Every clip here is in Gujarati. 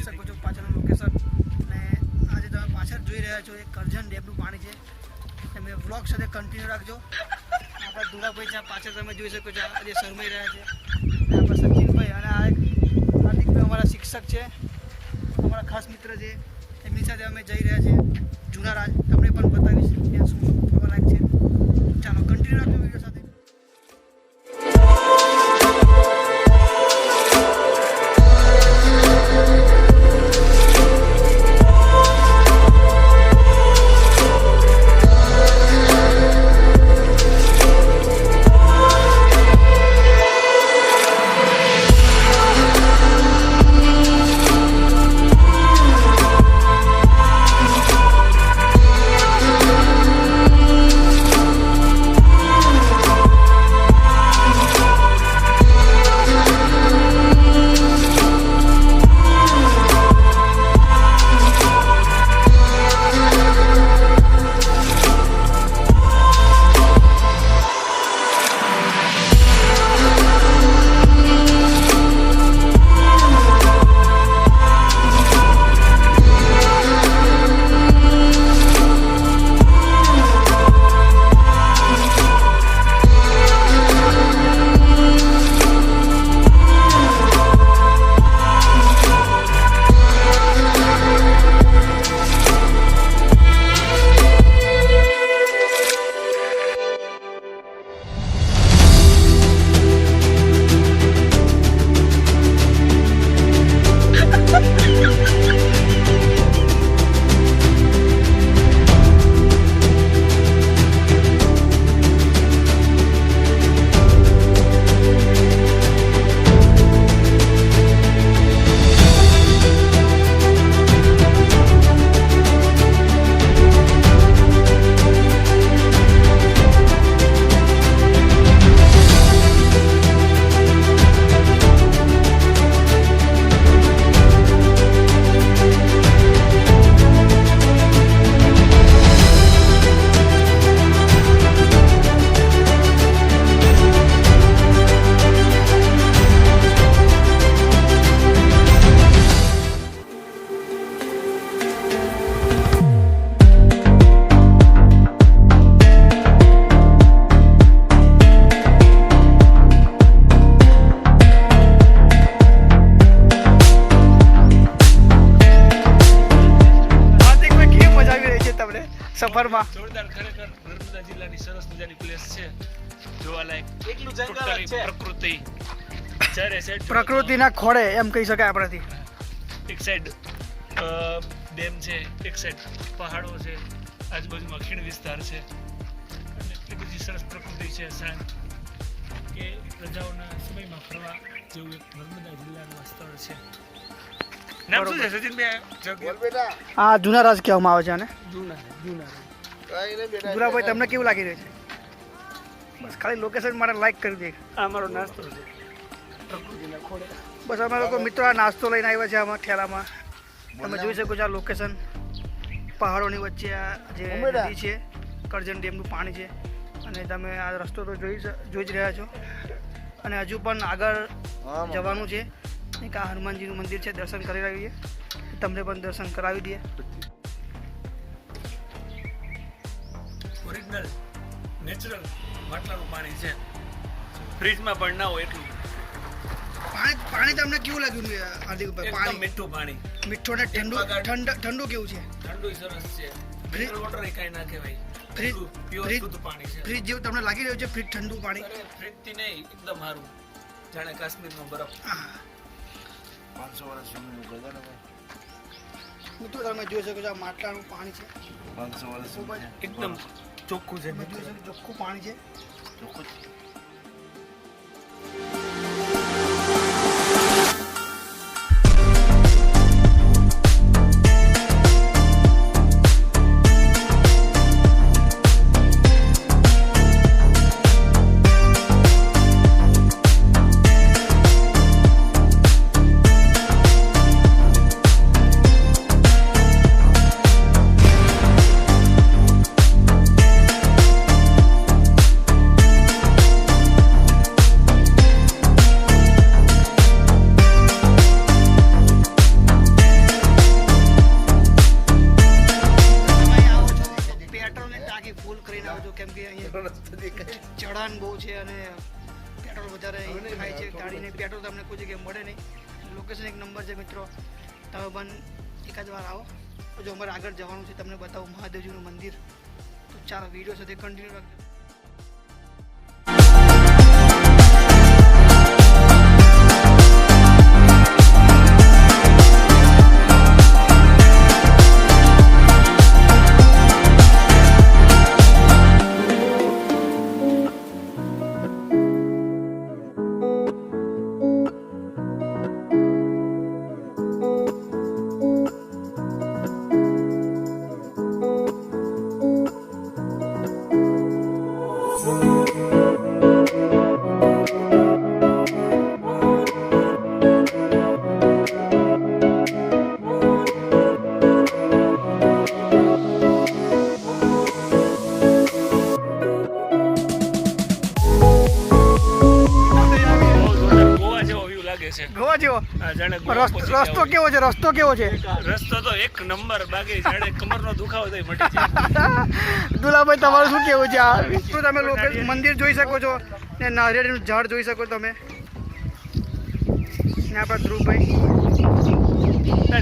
શકો છો પાછળનું લોકેશન. અને આજે તમે પાછળ જોઈ રહ્યા છો એ કરજણ ડેમનું પાણી છે. તમે વ્લોગ સાથે કન્ટિન્યુ રાખજો. આપણા દુલાભાઈ જ્યાં પાછળ તમે જોઈ શકો છો આજે શરમાઈ રહ્યા છે. આપણા સચિનભાઈ અને આ હાર્દિકભાઈ અમારા શિક્ષક છે, અમારા ખાસ મિત્ર છે. એમની સાથે અમે જઈ રહ્યા છીએ જૂના રાજ. તમને પણ બતાવીશ ત્યાં શું જોવા લાયક છે. ચાલો કન્ટિન્યુ રાખજો વિડીયો સાથે. સફરમાં જોરદાર ખરેખર નર્મદા જિલ્લાની સરસ મજાની પ્લેસ છે જોવાલાયક. એકલું જંગલ છે, પ્રકૃતિ ચારે સાઈડ, પ્રકૃતિના ખોળે એમ કહી શકાય આપણાથી. એક સાઈડ ડેમ છે, એક સાઈડ પહાડો છે, આજુબાજુમાં ખીણ વિસ્તાર છે અને એટલી બધી સરસ પ્રકૃતિ છે શાંત કે રજાઓના સમયમાં ફરવા જેવું એક નર્મદા જિલ્લાનું સ્થળ છે. નામ શું છે સચિનભાઈ? આ જૂના રાજ કહેવામાં આવે છે આને. જૂના જુરાભાઈ તમને કેવું લાગી રહ્યું છે? બસ ખાલી લોકેશન મારે લાઈક કરી દે. આ અમારો નાસ્તો છે પ્રકૃતિના ખોળે. બસ અમે લોકો મિત્રો આ નાસ્તો લઈને આવ્યા છે આમાં ઠેલામાં. તમે જોઈ શકો છો આ લોકેશન પહાડોની વચ્ચે આ જે નદી છે કરજણ ડેમનું પાણી છે. અને તમે આ રસ્તો તો જોઈ જ રહ્યા છો. અને હજુ પણ આગળ જવાનું છે. એક આ હનુમાનજીનું મંદિર છે, દર્શન કરી આવીએ. તમને પણ દર્શન કરાવી દઈએ. ઓરિજિનલ નેચરલ માટલાનું પાણી છે, ફ્રીજમાં પણ ના હોય એટલું. પાણી તમને કેવું લાગ્યું હાર્દિકભાઈ? એકદમ મીઠું પાણી, મીઠું અને ઠંડુ કેવું છે? ઠંડુ સરસ છે. મિનરલ વોટર એ કાંઈ ના કહેવાય, પ્યોર શુદ્ધ પાણી છે. ફ્રીજ જેવું તમને લાગી રહ્યું છે? ફ્રીજ ઠંડુ પાણી? અરે ફ્રીજથી નહીં, એકદમ સારું, જાણે કાશ્મીરનો બરફ. 500 વર્ષ જૂનું ગદર. મિત્રો તમે જોઈ શકો છો આ માટલાનું પાણી છે. 500 વર્ષ એકદમ ચોખ્ખું છે, ચોખ્ખું પાણી છે. ચોખ્ખું. અડાન બહુ છે અને પેટ્રોલ વધારે ખાય છે ગાડીને. પેટ્રોલ તમને કોઈ જગ્યાએ મળે નહીં. લોકેશન એક નંબર છે મિત્રો, તમે પણ એકાદ વાર આવો. જો અમારે આગળ જવાનું છે, તમને બતાવું મહાદેવજીનું મંદિર. તો ચાલો વિડીયો સાથે કન્ટિન્યુ રાખજો. ગોવા જેવો વ્યૂ લાગે છે. ગોવા જેવો આ જાણે ગોવા પહોંચી ગયા રસ્તો હોય. કેવો છે? રસ્તો કેવો છે? રસ્તો તો એક નંબર, બાકી જાણે કમરનો દુખાવો થઈ મટી જાય. દુલાભાઈ તમારું શું કેવું છે? આ શું તમે લોકો મંદિર જોઈ શકો છો ને નારિયેળનું ઝાડ જોઈ શકો તમે ને આપણા ધ્રુવભાઈ.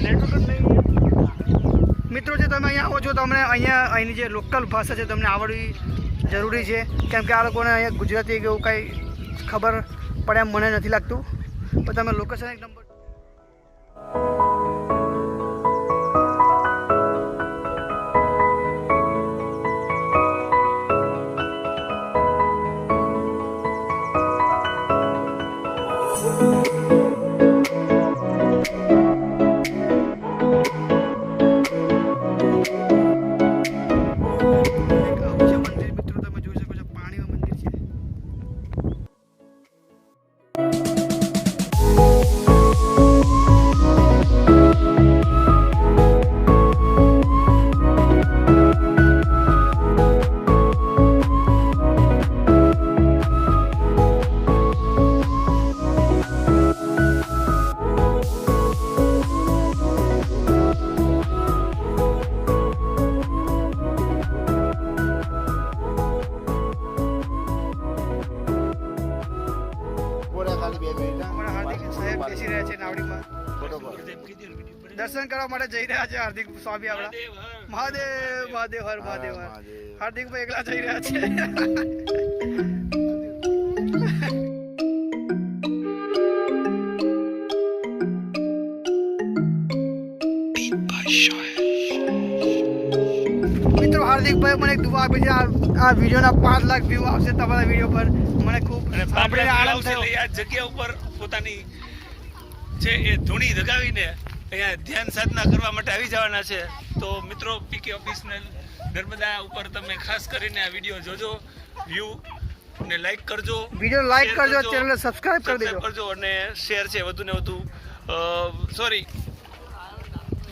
નેટવર્ક જ નહીં. મિત્રો જે તમે અહીંયા આવો છો તમને અહીંની જે લોકલ ભાષા છે તમને આવડવી જરૂરી છે, કેમ કે આ લોકોને અહીંયા ગુજરાતી કે એવું કાંઈ ખબર પડે એમ મને નથી લાગતું. પણ તમે લોકેશન એક નંબર. આવું છે મંદિર મિત્રો, તમે જોઈ શકો છો પાણીનું મંદિર છે. બોલા ખાલી 2 મિનિટ હા. અમારા હાર્દિક સાહેબ બેસી રહ્યા છે નાવડીમાં. બરોબર. દર્શન કરવા માટે જઈ રહ્યા છે હાર્દિક સ્વામી આપણા. મહાદેવ મહાદેવ હર મહાદેવ હર. મહાદેવ. હાર્દિકભાઈ એકલા જઈ રહ્યા છે. મિત્રો હાર્દિકભાઈ મને એક દુઆ આપી છે. આ વિડીયોના 5 લાખ વ્યૂ આવશે તમારા વિડીયો પર. મને ખૂબ અને સાંભળીને આનંદ થયો. આ જગ્યા ઉપર પોતાની છે એ ધૂણી દગાવીને અહીંયા ધ્યાન સાધના કરવા માટે આવી જવાના છે. તો મિત્રો પીકે ઓફિસનલ નર્મદા ઉપર તમે ખાસ કરીને આ વિડીયો જોજો, વ્યૂ ને લાઈક કરજો, વિડીયો લાઈક share કરજો, ચેનલને સબસ્ક્રાઇબ કરી દેજો. કરજો અને શેર છે વધુ ને વધુ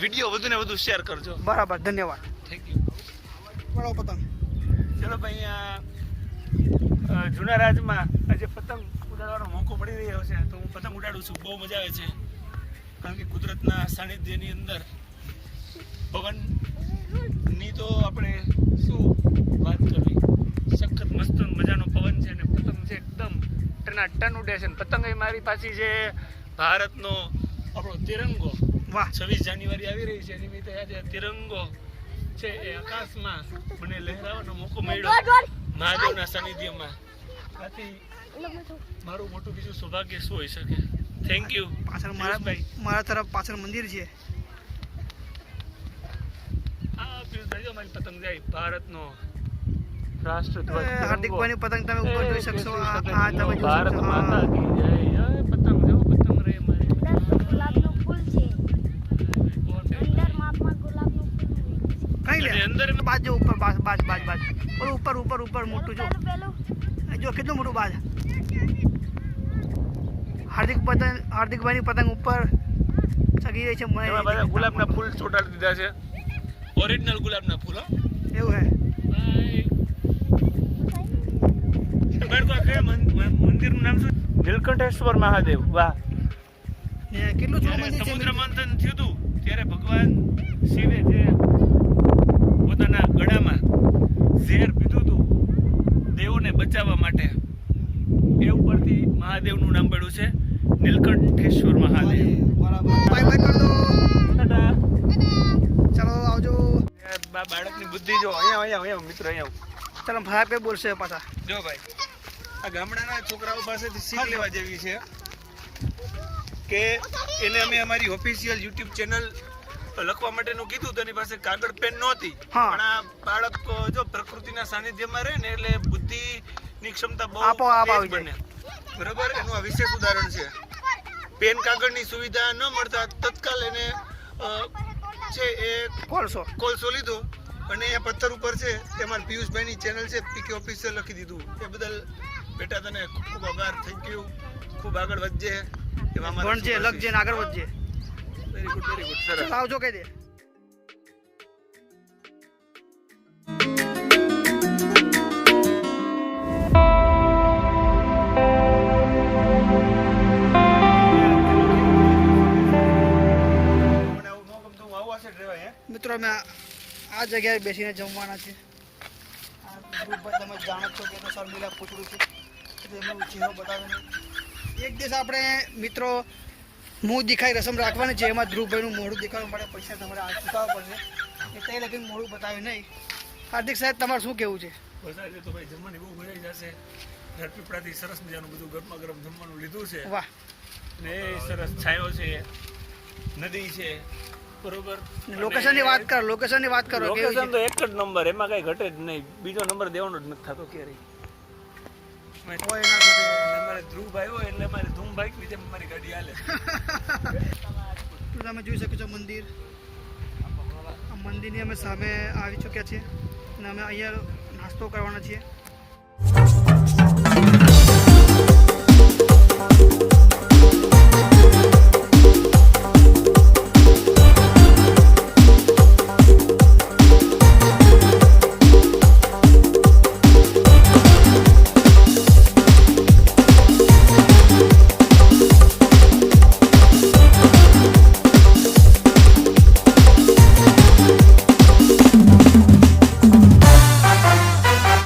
વિડીયો વધુ ને વધુ શેર કરજો. બરાબર, ધન્યવાદ. Thank you. બળો પતંગ. ચલો ભાઈ, અહીંયા જૂના રાજમાં આજે પતંગ ઉડાડવાનો મોકો પડી રહ્યો છે, તો હું પતંગ ઉડાડું છું. બહુ મજા આવે છે, કારણ કે કુદરતના સાનિધ્યની અંદર પવનની તો આપણે શું વાત કરવી. સખત મસ્ત મજાનો પવન છે અને પતંગ છે એકદમ ટન ઉડે છે. પતંગ એ મારી પાછી છે ભારતનો આપણો તિરંગો. વાહ, 26 જાન્યુઆરી આવી રહી છે, નિમિત્તે આજે તિરંગો છે એ આકાશમાં મને લહેરાવાનો મોકો મળ્યો મહાદેવના સાનિધ્યમાં. આથી મારું મોટું બીજું સૌભાગ્ય શું હોઈ શકે. Thank you. પાછળ ભાઈ મારા તરફ પાછળ મંદિર છે. આ પિયુષભાઈ જો મારી પતંગ જાય ભારતનો રાષ્ટ્રધ્વજ હાર્દિકભાઈની પતંગ તમે ઉપર જોઈ શકશો. આ તમે જોઈ ભારત શકશો. માતા હા. કી જય. જય પતંગ જો પતંગ રે મારી. ગુલાબનું ફૂલ છે અંદર માપમાં ગુલાબનું ફૂલ કઈ લે અને અંદર બાજ જો ઉપર બાજ બાજ બાજ બાજ ઓલું ઉપર ઉપર ઉપર મોટું જો. પેલું જો કેટલું મોટું બાજ. હાર્દિકભાઈની પતંગ ઉપર ચગી રહી છે. મને એમાં બધા ગુલાબના ફૂલ ચોંટાડી દીધા છે, ઓરિજિનલ ગુલાબના ફૂલ. હો એવું હે. મંદિરનું નામ શું? નીલકંઠેશ્વર મહાદેવ. વાહ. ને કેટલું જૂનું જ્યારે મંદિર છે સમુદ્ર મિત્રો. મંથન થયું હતું ત્યારે ભગવાન શિવે જે પોતાના ગળામાં ઝેર પીધું હતું દેવોને બચાવવા માટે, બાળકની બુદ્ધિ જો અહીંયા મિત્રો અહીંયા ચાલો ભાઈ કઈ બોલશે પાછા. જો ભાઈ આ ગામડાના છોકરાઓ પાસેથી શીખ લેવા જેવી છે કે એને અમે અમારી ઓફિશિયલ યુટ્યુબ ચેનલ લખવા માટેનું કીધું તો એની પાસે કાગળ પેન નહોતી. હા. પણ આ બાળક જો પ્રકૃતિના સાનિધ્યમાં રહે ને એટલે બુદ્ધિની ક્ષમતા બહુ આપોઆપ તેજ આવી જાય. બને. બરાબર, એનું આ વિશેષ ઉદાહરણ છે. પેન કાગળની સુવિધા ન મળતા તત્કાલ એને છે એ કોલસો લીધો અને એ પથ્થર ઉપર છે એમાં પિયુષભાઈની ચેનલ છે પીકે ઓફિસિયલ લખી દીધું. એ બદલ બેટા તને ખૂબ ખૂબ આભાર, થેન્ક યુ. ખૂબ આગળ વધજે, એવા અમારા ભણજે, લખજે ને આગળ વધજે. વેરી ગુડ સરસ. ચાલો આવજો કહી દે. મને આવું ન ગમતું, હું આવું હશે ડ્રાઈવર હે. મિત્રો અમે આ જગ્યાએ બેસીને જમવાના છે. આ ગ્રુપભાઈ તમે જાણો જ છો કે તો શર્મિલા પૂછડું છે એટલે એમનો ચહેરો બતાવે નહીં. એક દિવસ આપણે મિત્રો મુંહ દેખાઈ રસમ રાખવાની છે, એમાં ધ્રુવભાઈનું મોઢું દેખાડવા માટે પૈસા તમારે આ ચૂકવવા પડશે. એ તે લગીને મોઢું બતાવ્યું નહીં. હાર્દિક સાહેબ તમારે શું કહેવું છે? બસ આજે તો ભાઈ જમવાની બહુ મજા આવી જશે. રડપીપળાથી સરસ મજાનું બધું ગરમા ગરમ જમવાનું લીધું છે વાહ. ને સરસ છાંયો છે, નદી છે, બરોબર. લોકેશનની વાત કરો, લોકેશનની વાત કરો. કેવી લોકેશન છે? તો એક જ નંબર, એમાં કઈ ઘટે જ નહીં. બીજો નંબર દેવાનો જ નથી થતો ક્યારેય. હોય ના ઘટે. અમારે ધ્રુવભાઈ હોય એટલે મારે ધૂમભાઈ નીચે મારી ગાડી હાલે. તમે જોઈ શકો છો મંદિર. આ મંદિરની અમે સામે આવી ચૂક્યા છીએ અને અમે અહીંયા નાસ્તો કરવાના છીએ.